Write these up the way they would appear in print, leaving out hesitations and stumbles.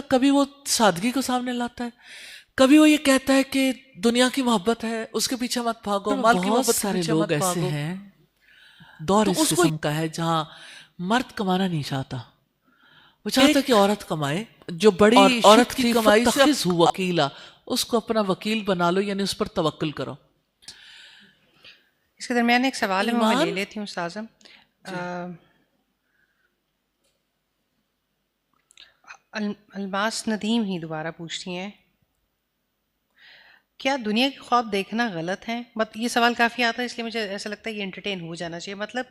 کبھی وہ سادگی کو سامنے لاتا ہے، کبھی وہ یہ کہتا ہے کہ دنیا کی محبت ہے اس کے پیچھے مت بھاگو، مال کی بہت محبت کے سارے پیچھے لوگ مت ایسے بھاگو. ہیں، دور تو اس اس کو قسم کا ہے جہاں مرد کمانا نہیں چاہتا، وہ چاہتا ہے ایک کہ عورت کمائے، جو اور بڑی عورت شک کی تھی کمائی سے فتخذہ وکیلا، اس کو اپنا وکیل بنا لو، یعنی اس پر توکل کرو. اس کے درمیان ایک سوال ہے، میں لے ایمان لیتی ہوں استاذہ. الماس ندیم ہی دوبارہ پوچھتی ہیں، کیا دنیا کے خواب دیکھنا غلط ہے؟ یہ سوال کافی آتا ہے، اس لیے مجھے ایسا لگتا ہے یہ انٹرٹین ہو جانا چاہیے. مطلب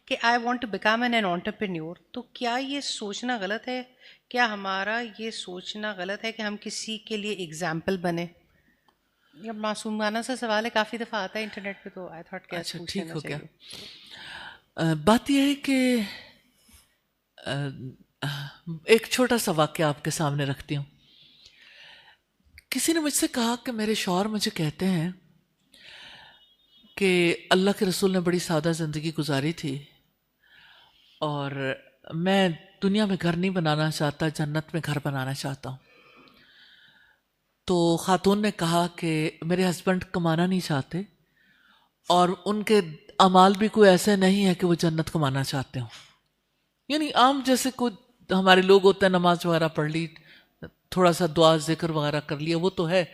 کہ I want to become an entrepreneur, تو کیا یہ سوچنا غلط ہے؟ کیا ہمارا یہ سوچنا غلط ہے کہ ہم کسی کے لیے اگزامپل بنیں؟ یہ معصومانہ سا سوال ہے، کافی دفعہ آتا ہے انٹرنیٹ پہ، تو آئی تھاٹ کہ اچھا پوچھ ٹھیک لینا ہو گیا. چاہیے. بات یہ ہے کہ ایک چھوٹا سا واقعہ آپ کے سامنے رکھتی ہوں. کسی نے مجھ سے کہا کہ میرے شوہر مجھے کہتے ہیں کہ اللہ کے رسول نے بڑی سادہ زندگی گزاری تھی اور میں دنیا میں گھر نہیں بنانا چاہتا، جنت میں گھر بنانا چاہتا ہوں. تو خاتون نے کہا کہ میرے ہسبینڈ کمانا نہیں چاہتے اور ان کے اعمال بھی کوئی ایسے نہیں ہے کہ وہ جنت کمانا چاہتے ہوں. یعنی عام جیسے کوئی ہمارے لوگ ہوتے ہیں، نماز وغیرہ پڑھ لی، تھوڑا سا دعا ذکر وغیرہ کر لیا، وہ تو ہے،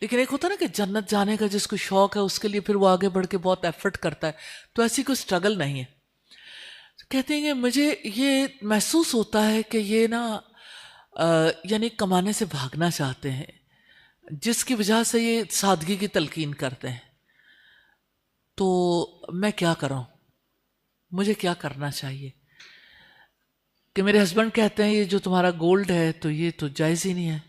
لیکن ایک ہوتا ہے نا کہ جنت جانے کا جس کو شوق ہے اس کے لیے پھر وہ آگے بڑھ کے بہت ایفرٹ کرتا ہے. تو ایسی کوئی سٹرگل نہیں ہے. کہتے ہیں کہ مجھے یہ محسوس ہوتا ہے کہ یہ نا یعنی کمانے سے بھاگنا چاہتے ہیں، جس کی وجہ سے یہ سادگی کی تلقین کرتے ہیں. تو میں کیا کروں؟ مجھے کیا کرنا چاہیے؟ کہ میرے ہسبینڈ کہتے ہیں یہ جو تمہارا گولڈ ہے تو یہ تو جائز ہی نہیں ہے،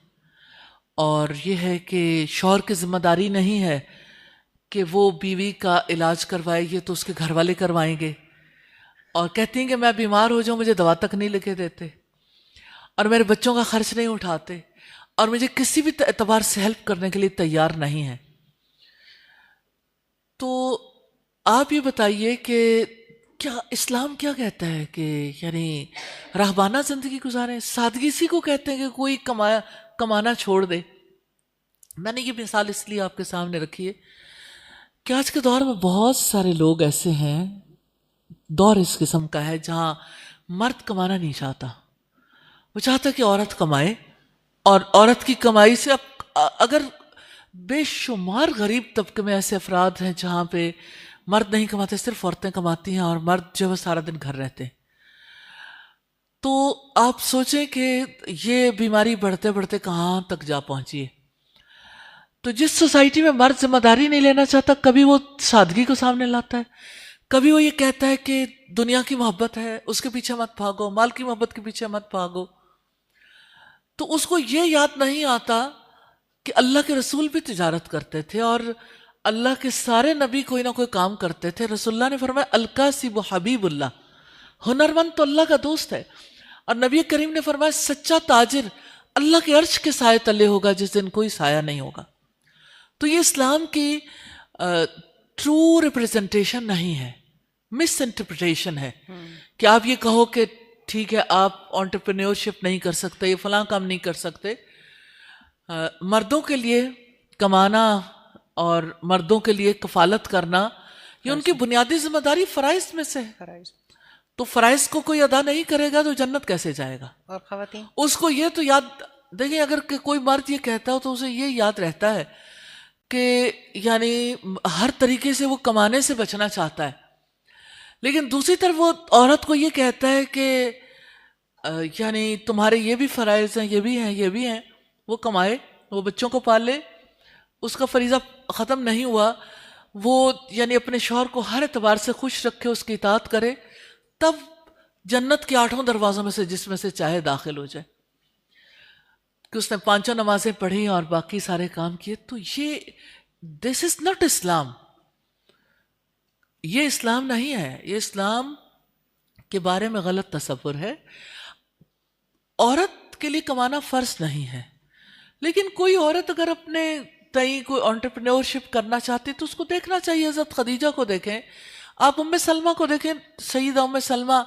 اور یہ ہے کہ شوہر کی ذمہ داری نہیں ہے کہ وہ بیوی کا علاج کروائے، یہ تو اس کے گھر والے کروائیں گے. اور کہتی ہیں کہ میں بیمار ہو جاؤں مجھے دوا تک نہیں لکھے دیتے، اور میرے بچوں کا خرچ نہیں اٹھاتے، اور مجھے کسی بھی اعتبار سے ہیلپ کرنے کے لیے تیار نہیں ہے. تو آپ یہ بتائیے کہ کیا اسلام کیا کہتا ہے کہ یعنی راہبانہ زندگی گزاریں؟ سادگی سی کو کہتے ہیں کہ کوئی کمانا چھوڑ دے. میں نے یہ مثال اس لیے آپ کے سامنے رکھی ہے کہ آج کے دور میں بہت سارے لوگ ایسے ہیں، دور اس قسم کا ہے جہاں مرد کمانا نہیں چاہتا، وہ چاہتا ہے کہ عورت کمائے، اور عورت کی کمائی سے اگر بے شمار غریب طبقے میں ایسے افراد ہیں جہاں پہ مرد نہیں کماتے، صرف عورتیں کماتی ہیں اور مرد جو ہے سارا دن گھر رہتے ہیں. تو آپ سوچیں کہ یہ بیماری بڑھتے بڑھتے کہاں تک جا پہنچی ہے. تو جس سوسائٹی میں مرد ذمہ داری نہیں لینا چاہتا، کبھی وہ سادگی کو سامنے لاتا ہے، کبھی وہ یہ کہتا ہے کہ دنیا کی محبت ہے اس کے پیچھے مت بھاگو، مال کی محبت کے پیچھے مت بھاگو. تو اس کو یہ یاد نہیں آتا کہ اللہ کے رسول بھی تجارت کرتے تھے اور اللہ کے سارے نبی کوئی نہ کوئی کام کرتے تھے. رسول اللہ نے فرمایا الکاسب حبیب اللہ، ہنرمند تو اللہ کا دوست ہے. اور نبی کریم نے فرمایا سچا تاجر اللہ کے عرش کے سائے تلے ہوگا جس دن کوئی سایہ نہیں ہوگا. تو یہ اسلام کی ٹرو ریپرزنٹیشن نہیں ہے، مس انٹرپریٹیشن ہے کہ آپ یہ کہو کہ ٹھیک ہے آپ انٹرپرینیورشپ نہیں کر سکتے، یہ فلاں کام نہیں کر سکتے. مردوں کے لیے کمانا اور مردوں کے لیے کفالت کرنا یہ ان کی بنیادی ذمہ داری فرائض میں سے ہے. تو فرائض کو کوئی ادا نہیں کرے گا تو جنت کیسے جائے گا؟ اور خواتین اس کو یہ تو یاد دیکھیں، اگر کوئی مرد یہ کہتا ہو تو اسے یہ یاد رہتا ہے کہ یعنی ہر طریقے سے وہ کمانے سے بچنا چاہتا ہے، لیکن دوسری طرف وہ عورت کو یہ کہتا ہے کہ یعنی تمہارے یہ بھی فرائض ہیں، یہ بھی ہیں، یہ بھی ہیں. وہ کمائے، وہ بچوں کو پالے، اس کا فریضہ ختم نہیں ہوا، وہ یعنی اپنے شوہر کو ہر اعتبار سے خوش رکھے، اس کی اطاعت کرے، تب جنت کے 8 دروازوں میں سے جس میں سے چاہے داخل ہو جائے. کہ اس نے 5 نمازیں پڑھی اور باقی سارے کام کیے. تو یہ دس از ناٹ اسلام، یہ اسلام نہیں ہے. یہ اسلام کے بارے میں غلط تصور ہے. عورت کے لیے کمانا فرض نہیں ہے، لیکن کوئی عورت اگر اپنے تئیں کوئی انٹرپرینورشپ کرنا چاہتی تو اس کو دیکھنا چاہیے. حضرت خدیجہ کو دیکھیں، آپ ام سلمہ کو دیکھیں، سیدہ ام سلمہ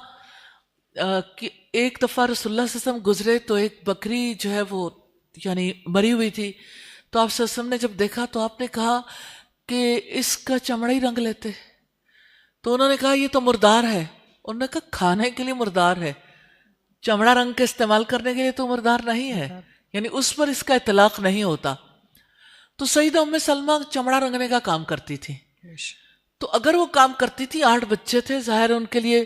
ایک دفعہ رسول اللہ صلی اللہ علیہ وسلم گزرے تو ایک بکری جو ہے وہ یعنی مری ہوئی تھی، تو آپ صلی اللہ علیہ وسلم نے جب دیکھا تو آپ نے کہا کہ اس کا چمڑا ہی رنگ لیتے. تو انہوں نے کہا یہ تو مردار ہے. انہوں نے کہا کھانے کے لیے مردار ہے، چمڑا رنگ کے استعمال کرنے کے لیے تو مردار نہیں ہے، یعنی اس پر اس کا اطلاق نہیں ہوتا. تو سیدہ ام سلمہ چمڑا رنگنے کا کام کرتی تھی. تو اگر وہ کام کرتی تھی، 8 بچے تھے، ظاہر ان کے لیے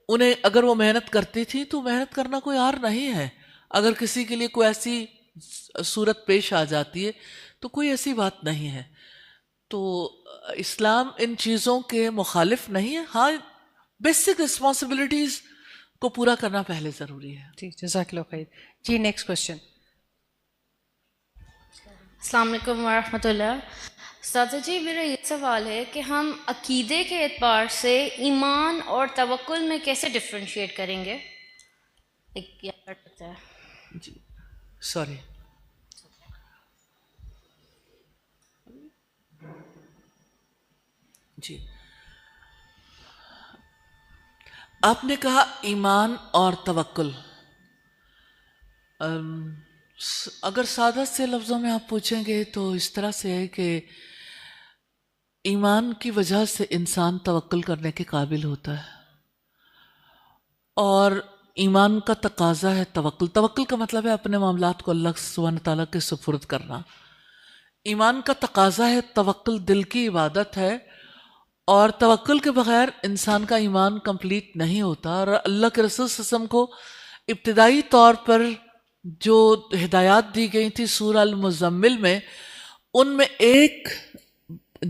انہیں اگر وہ محنت کرتی تھی تو محنت کرنا کوئی عار نہیں ہے. اگر کسی کے لیے کوئی ایسی صورت پیش آ جاتی ہے تو کوئی ایسی بات نہیں ہے. تو اسلام ان چیزوں کے مخالف نہیں ہے. ہاں بیسک رسپانسبلٹیز کو پورا کرنا پہلے ضروری ہے. جی جزاک اللہ خیر. جی نیکسٹ کوشچن. السلام علیکم ورحمۃ اللہ. سادہ جی میرا یہ سوال ہے کہ ہم عقیدے کے اعتبار سے ایمان اور توکل میں کیسے ڈفرینشیٹ کریں گے؟ کیا کر سکتا ہے؟ جی سوری. جی آپ نے کہا ایمان اور توکل. اگر سادہ سے لفظوں میں آپ پوچھیں گے تو اس طرح سے ہے کہ ایمان کی وجہ سے انسان توکل کرنے کے قابل ہوتا ہے، اور ایمان کا تقاضا ہے توکل. توکل کا مطلب ہے اپنے معاملات کو اللہ سبحانہ تعالیٰ کے سپرد کرنا. ایمان کا تقاضا ہے توکل، دل کی عبادت ہے، اور توکل کے بغیر انسان کا ایمان کمپلیٹ نہیں ہوتا. اور اللہ کے رسول صلی اللہ علیہ وسلم کو ابتدائی طور پر جو ہدایات دی گئی تھی سورہ المزمل میں، ان میں ایک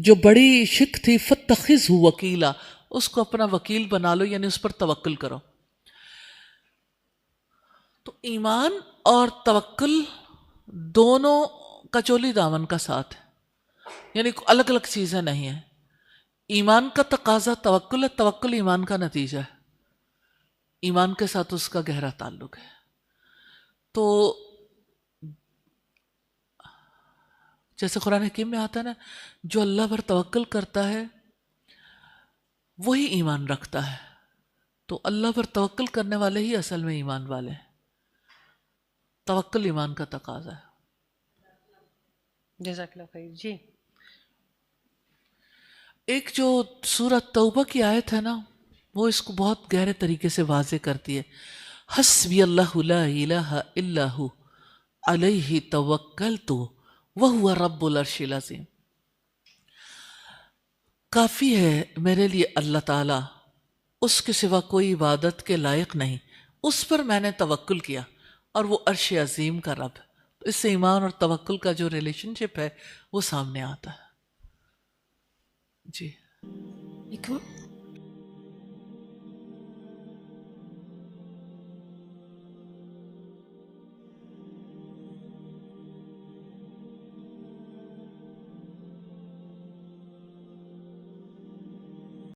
جو بڑی شک تھی فَاتَّخِذْهُ وَكِيلًا، اس کو اپنا وکیل بنا لو، یعنی اس پر توکل کرو. تو ایمان اور توکل دونوں کچولی دامن کا ساتھ ہے، یعنی الگ الگ چیزیں نہیں ہیں. ایمان کا تقاضا توکل ہے، توکل ایمان کا نتیجہ ہے، ایمان کے ساتھ اس کا گہرا تعلق ہے. تو جیسے قرآن حکیم میں آتا ہے نا، جو اللہ پر توکل کرتا ہے وہی ایمان رکھتا ہے. تو اللہ پر توکل کرنے والے ہی اصل میں ایمان والے ہیں. توکل ایمان کا تقاضا ہے. جزاک اللہ خیر. جی ایک جو سورۃ توبہ کی آیت ہے نا، وہ اس کو بہت گہرے طریقے سے واضح کرتی ہے. حسبی اللہ لا الہ الا ہو علیہ توکلت وہو رب العرش العظیم. کافی ہے میرے لیے اللہ تعالیٰ، اس کے سوا کوئی عبادت کے لائق نہیں، اس پر میں نے توکل کیا، اور وہ عرش عظیم کا رب. اس سے ایمان اور توکل کا جو ریلیشن شپ ہے وہ سامنے آتا ہے. جی